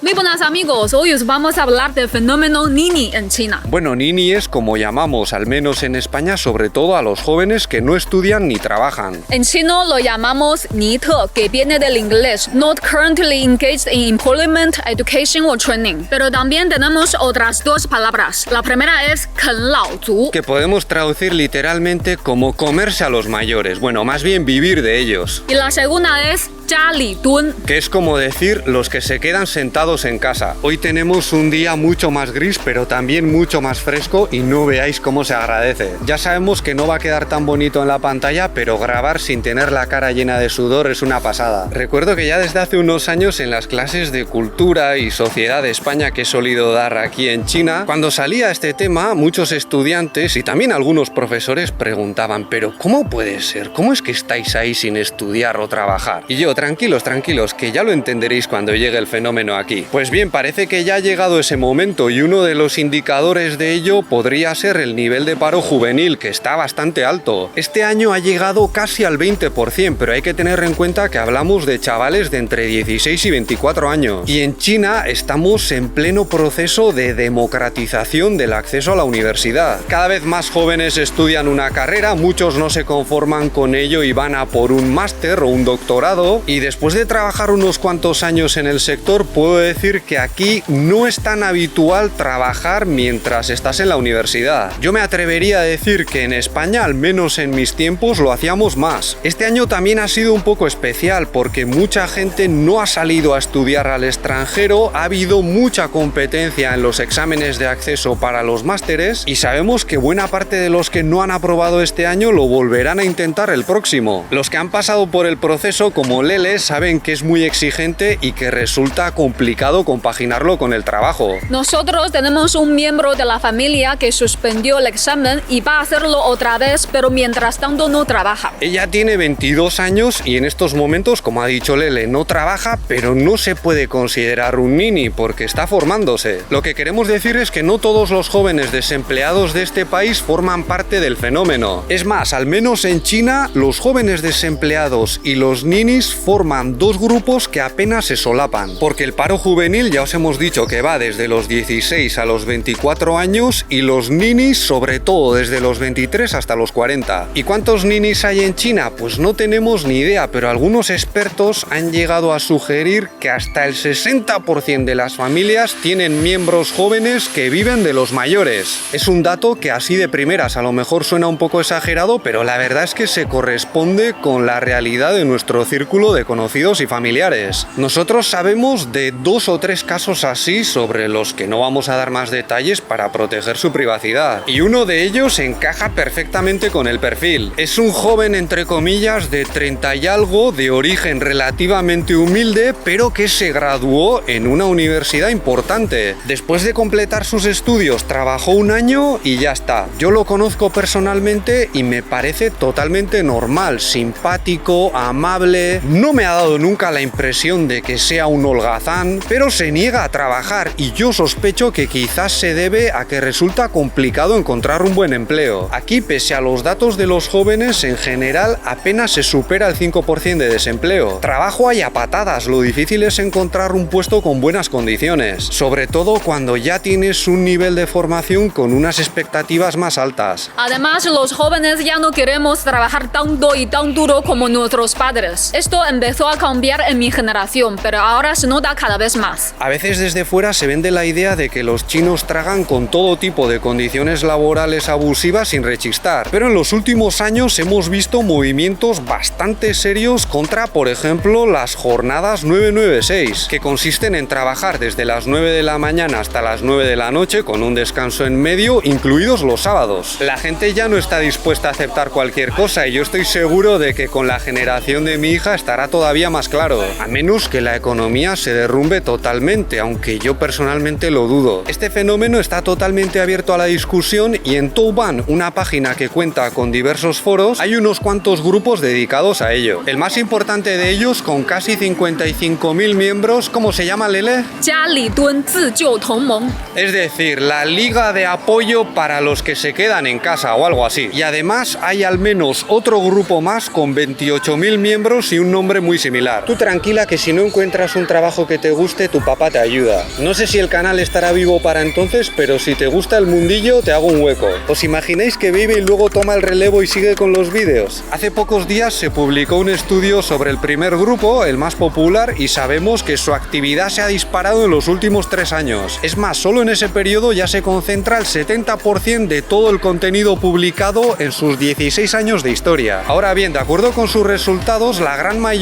Muy buenas amigos, hoy os vamos a hablar del fenómeno Nini en China. Bueno, Nini es como llamamos, al menos en España, sobre todo a los jóvenes que no estudian ni trabajan. En chino lo llamamos Ni Te, que viene del inglés Not currently engaged in employment, education or training. Pero también tenemos otras dos palabras. La primera es Ken Lao Zu, Que podemos traducir literalmente como comerse a los mayores, bueno, más bien vivir de ellos. y la segunda es Jia Li Dun. Que es como decir los que se quedan sentados en casa. Hoy tenemos un día mucho más gris, pero también mucho más fresco y no veáis cómo se agradece. Ya sabemos que no va a quedar tan bonito en la pantalla, pero grabar sin tener la cara llena de sudor es una pasada. Recuerdo que ya desde hace unos años en las clases de cultura y sociedad de España que he solido dar aquí en China, cuando salía este tema, muchos estudiantes y también algunos profesores preguntaban, pero ¿cómo puede ser? ¿Cómo es que estáis ahí sin estudiar o trabajar? Y yo, tranquilos, que ya lo entenderéis cuando llegue el fenómeno aquí. Pues bien, parece que ya ha llegado ese momento y uno de los indicadores de ello podría ser el nivel de paro juvenil, que está bastante alto. Este año ha llegado casi al 20%, pero hay que tener en cuenta que hablamos de chavales de entre 16 y 24 años. Y en China estamos en pleno proceso de democratización del acceso a la universidad. Cada vez más jóvenes estudian una carrera, muchos no se conforman con ello y van a por un máster o un doctorado. Y después de trabajar unos cuantos años en el sector, puedo decir que aquí no es tan habitual trabajar mientras estás en la universidad. Yo me atrevería a decir que en España, al menos en mis tiempos, lo hacíamos más. Este año también ha sido un poco especial porque mucha gente no ha salido a estudiar al extranjero, ha habido mucha competencia en los exámenes de acceso para los másteres y sabemos que buena parte de los que no han aprobado este año lo volverán a intentar el próximo. Los que han pasado por el proceso, como Lele, saben que es muy exigente y que resulta complicado compaginarlo con el trabajo. Nosotros tenemos un miembro de la familia que suspendió el examen y va a hacerlo otra vez, pero mientras tanto no trabaja. Ella tiene 22 años y en estos momentos, como ha dicho Lele, no trabaja, pero no se puede considerar un nini porque está formándose. Lo que queremos decir es que no todos los jóvenes desempleados de este país forman parte del fenómeno. Es más, al menos en China, los jóvenes desempleados y los ninis forman dos grupos que apenas se solapan, porque el paro juvenil ya os hemos dicho que va desde los 16 a los 24 años y los ninis sobre todo desde los 23 hasta los 40. ¿Y cuántos ninis hay en China? Pues no tenemos ni idea, pero algunos expertos han llegado a sugerir que hasta el 60% de las familias tienen miembros jóvenes que viven de los mayores. Es un dato que así de primeras a lo mejor suena un poco exagerado, pero la verdad es que se corresponde con la realidad de nuestro círculo de conocidos y familiares. Nosotros sabemos de 2 o 3 casos así sobre los que no vamos a dar más detalles para proteger su privacidad. Y uno de ellos encaja perfectamente con el perfil. Es un joven entre comillas de 30 y algo, de origen relativamente humilde, pero que se graduó en una universidad importante. Después de completar sus estudios, trabajó un año y ya está. Yo lo conozco personalmente y me parece totalmente normal, simpático, amable. No me ha dado nunca la impresión de que sea un holgazán, pero se niega a trabajar y yo sospecho que quizás se debe a que resulta complicado encontrar un buen empleo. Aquí, pese a los datos de los jóvenes, en general apenas se supera el 5% de desempleo. Trabajo hay a patadas, lo difícil es encontrar un puesto con buenas condiciones, sobre todo cuando ya tienes un nivel de formación con unas expectativas más altas. Además, los jóvenes ya no queremos trabajar tanto y tan duro como nuestros padres. Esto empezó a cambiar en mi generación, pero ahora se nota cada vez más. A veces desde fuera se vende la idea de que los chinos tragan con todo tipo de condiciones laborales abusivas sin rechistar, pero en los últimos años hemos visto movimientos bastante serios contra, por ejemplo, las jornadas 996, que consisten en trabajar desde las 9 de la mañana hasta las 9 de la noche con un descanso en medio, incluidos los sábados. La gente ya no está dispuesta a aceptar cualquier cosa y yo estoy seguro de que con la generación de mi hija estará todavía más claro, a menos que la economía se derrumbe totalmente, aunque yo personalmente lo dudo. Este fenómeno está totalmente abierto a la discusión y en Douban, una página que cuenta con diversos foros, hay unos cuantos grupos dedicados a ello. El más importante de ellos, con casi 55.000 miembros, ¿cómo se llama, Lele? Jia Li Dun Zijiu Tongmeng. Es decir, la Liga de Apoyo para los que se quedan en casa o algo así. Y además hay al menos otro grupo más con 28.000 miembros y un nombre hombre muy similar. Tú tranquila que si no encuentras un trabajo que te guste, tu papá te ayuda. No sé si el canal estará vivo para entonces, pero si te gusta el mundillo, te hago un hueco. ¿Os imagináis que vive y luego toma el relevo y sigue con los vídeos? Hace pocos días se publicó un estudio sobre el primer grupo, el más popular, y sabemos que su actividad se ha disparado en los últimos 3 años. Es más, solo en ese periodo ya se concentra el 70% de todo el contenido publicado en sus 16 años de historia. Ahora bien, de acuerdo con sus resultados, la gran mayoría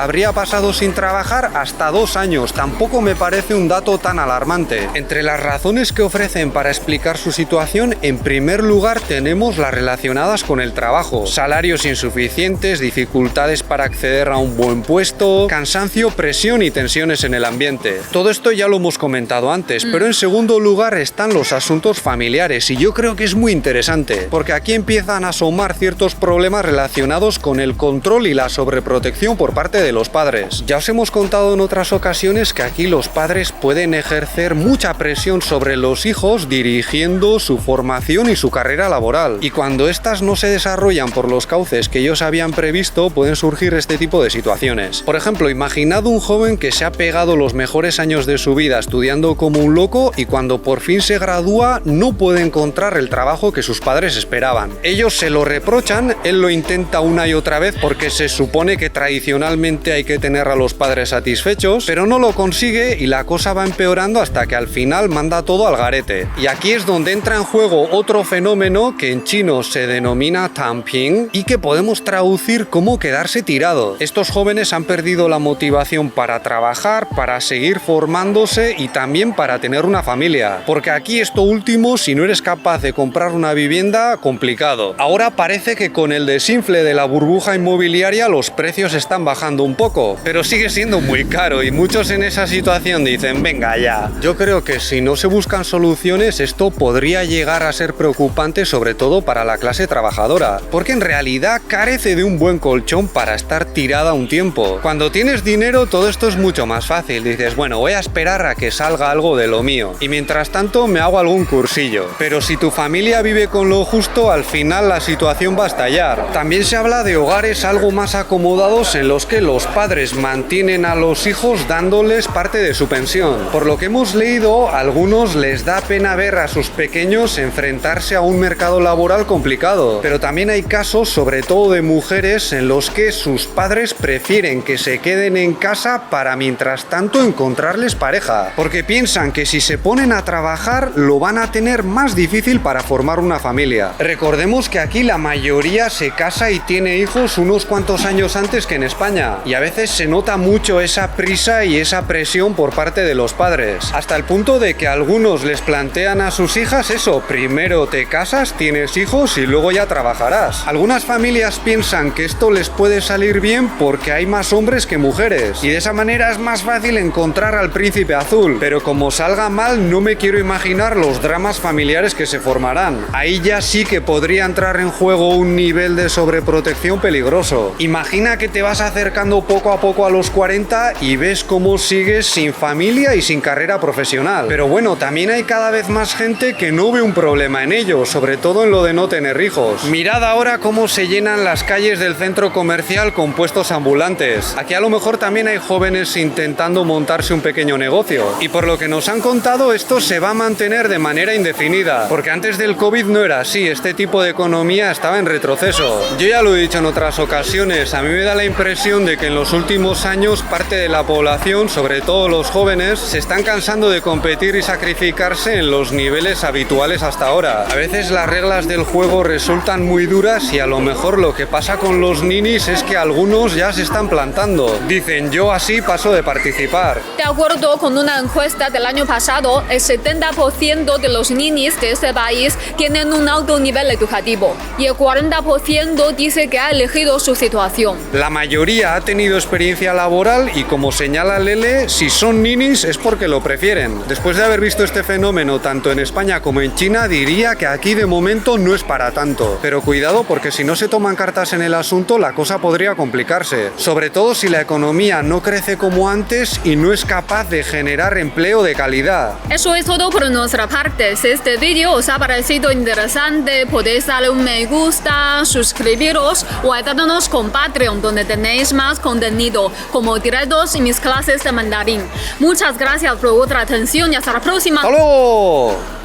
habría pasado sin trabajar hasta 2 años. Tampoco me parece un dato tan alarmante. Entre las razones que ofrecen para explicar su situación, en primer lugar tenemos las relacionadas con el trabajo. Salarios insuficientes, dificultades para acceder a un buen puesto, cansancio, presión y tensiones en el ambiente. Todo esto ya lo hemos comentado antes, pero en segundo lugar están los asuntos familiares y yo creo que es muy interesante, porque aquí empiezan a asomar ciertos problemas relacionados con el control y la sobreprotección por parte de los padres. Ya os hemos contado en otras ocasiones que aquí los padres pueden ejercer mucha presión sobre los hijos dirigiendo su formación y su carrera laboral, y cuando estas no se desarrollan por los cauces que ellos habían previsto, pueden surgir este tipo de situaciones. Por ejemplo, imaginad un joven que se ha pegado los mejores años de su vida estudiando como un loco y cuando por fin se gradúa no puede encontrar el trabajo que sus padres esperaban. Ellos se lo reprochan, él lo intenta una y otra vez porque se supone que tradicionalmente hay que tener a los padres satisfechos, pero no lo consigue y la cosa va empeorando hasta que al final manda todo al garete. Y aquí es donde entra en juego otro fenómeno que en chino se denomina tamping y que podemos traducir como quedarse tirado. Estos jóvenes han perdido la motivación para trabajar, para seguir formándose y también para tener una familia. Porque aquí esto último, si no eres capaz de comprar una vivienda, complicado. Ahora parece que con el desinfle de la burbuja inmobiliaria los precios están bajando un poco, pero sigue siendo muy caro y muchos en esa situación dicen, venga ya. Yo creo que si no se buscan soluciones, esto podría llegar a ser preocupante, sobre todo para la clase trabajadora, porque en realidad carece de un buen colchón para estar tirada un tiempo. Cuando tienes dinero todo esto es mucho más fácil, dices, bueno, voy a esperar a que salga algo de lo mío y mientras tanto me hago algún cursillo. Pero si tu familia vive con lo justo, al final la situación va a estallar. También se habla de hogares algo más acomodados en los que los padres mantienen a los hijos dándoles parte de su pensión. Por lo que hemos leído, a algunos les da pena ver a sus pequeños enfrentarse a un mercado laboral complicado, pero también hay casos, sobre todo de mujeres, en los que sus padres prefieren que se queden en casa para mientras tanto encontrarles pareja, porque piensan que si se ponen a trabajar lo van a tener más difícil para formar una familia. Recordemos que aquí la mayoría se casa y tiene hijos unos cuantos años antes que en España, y a veces se nota mucho esa prisa y esa presión por parte de los padres, hasta el punto de que algunos les plantean a sus hijas eso, primero te casas, tienes hijos y luego ya trabajarás. Algunas familias piensan que esto les puede salir bien porque hay más hombres que mujeres y de esa manera es más fácil encontrar al príncipe azul, pero como salga mal no me quiero imaginar los dramas familiares que se formarán. Ahí ya sí que podría entrar en juego un nivel de sobreprotección peligroso. Imagina que te vas acercando poco a poco a los 40 y ves cómo sigues sin familia y sin carrera profesional. Pero bueno, también hay cada vez más gente que no ve un problema en ello, sobre todo en lo de no tener hijos. Mirad ahora cómo se llenan las calles del centro comercial con puestos ambulantes. Aquí a lo mejor también hay jóvenes intentando montarse un pequeño negocio. Y por lo que nos han contado, esto se va a mantener de manera indefinida, porque antes del COVID no era así, este tipo de economía estaba en retroceso. Yo ya lo he dicho en otras ocasiones, a mí me da la impresión de que en los últimos años parte de la población, sobre todo los jóvenes, se están cansando de competir y sacrificarse en los niveles habituales hasta ahora. A veces las reglas del juego resultan muy duras y a lo mejor lo que pasa con los ninis es que algunos ya se están plantando. Dicen, yo así paso de participar. De acuerdo con una encuesta del año pasado, el 70% de los ninis de este país tienen un alto nivel educativo y el 40% dice que ha elegido su situación. La mayoría ha tenido experiencia laboral y como señala Lele, si son ninis es porque lo prefieren. Después de haber visto este fenómeno tanto en España como en China, diría que aquí de momento no es para tanto. Pero cuidado porque si no se toman cartas en el asunto, la cosa podría complicarse. Sobre todo si la economía no crece como antes y no es capaz de generar empleo de calidad. Eso es todo por nuestra parte. Si este vídeo os ha parecido interesante, podéis darle un me gusta, suscribiros o ayudarnos con Patreon, donde tenéis tenéis más contenido, como directos en mis clases de mandarín. Muchas gracias por vuestra atención y hasta la próxima. ¡Hasta luego!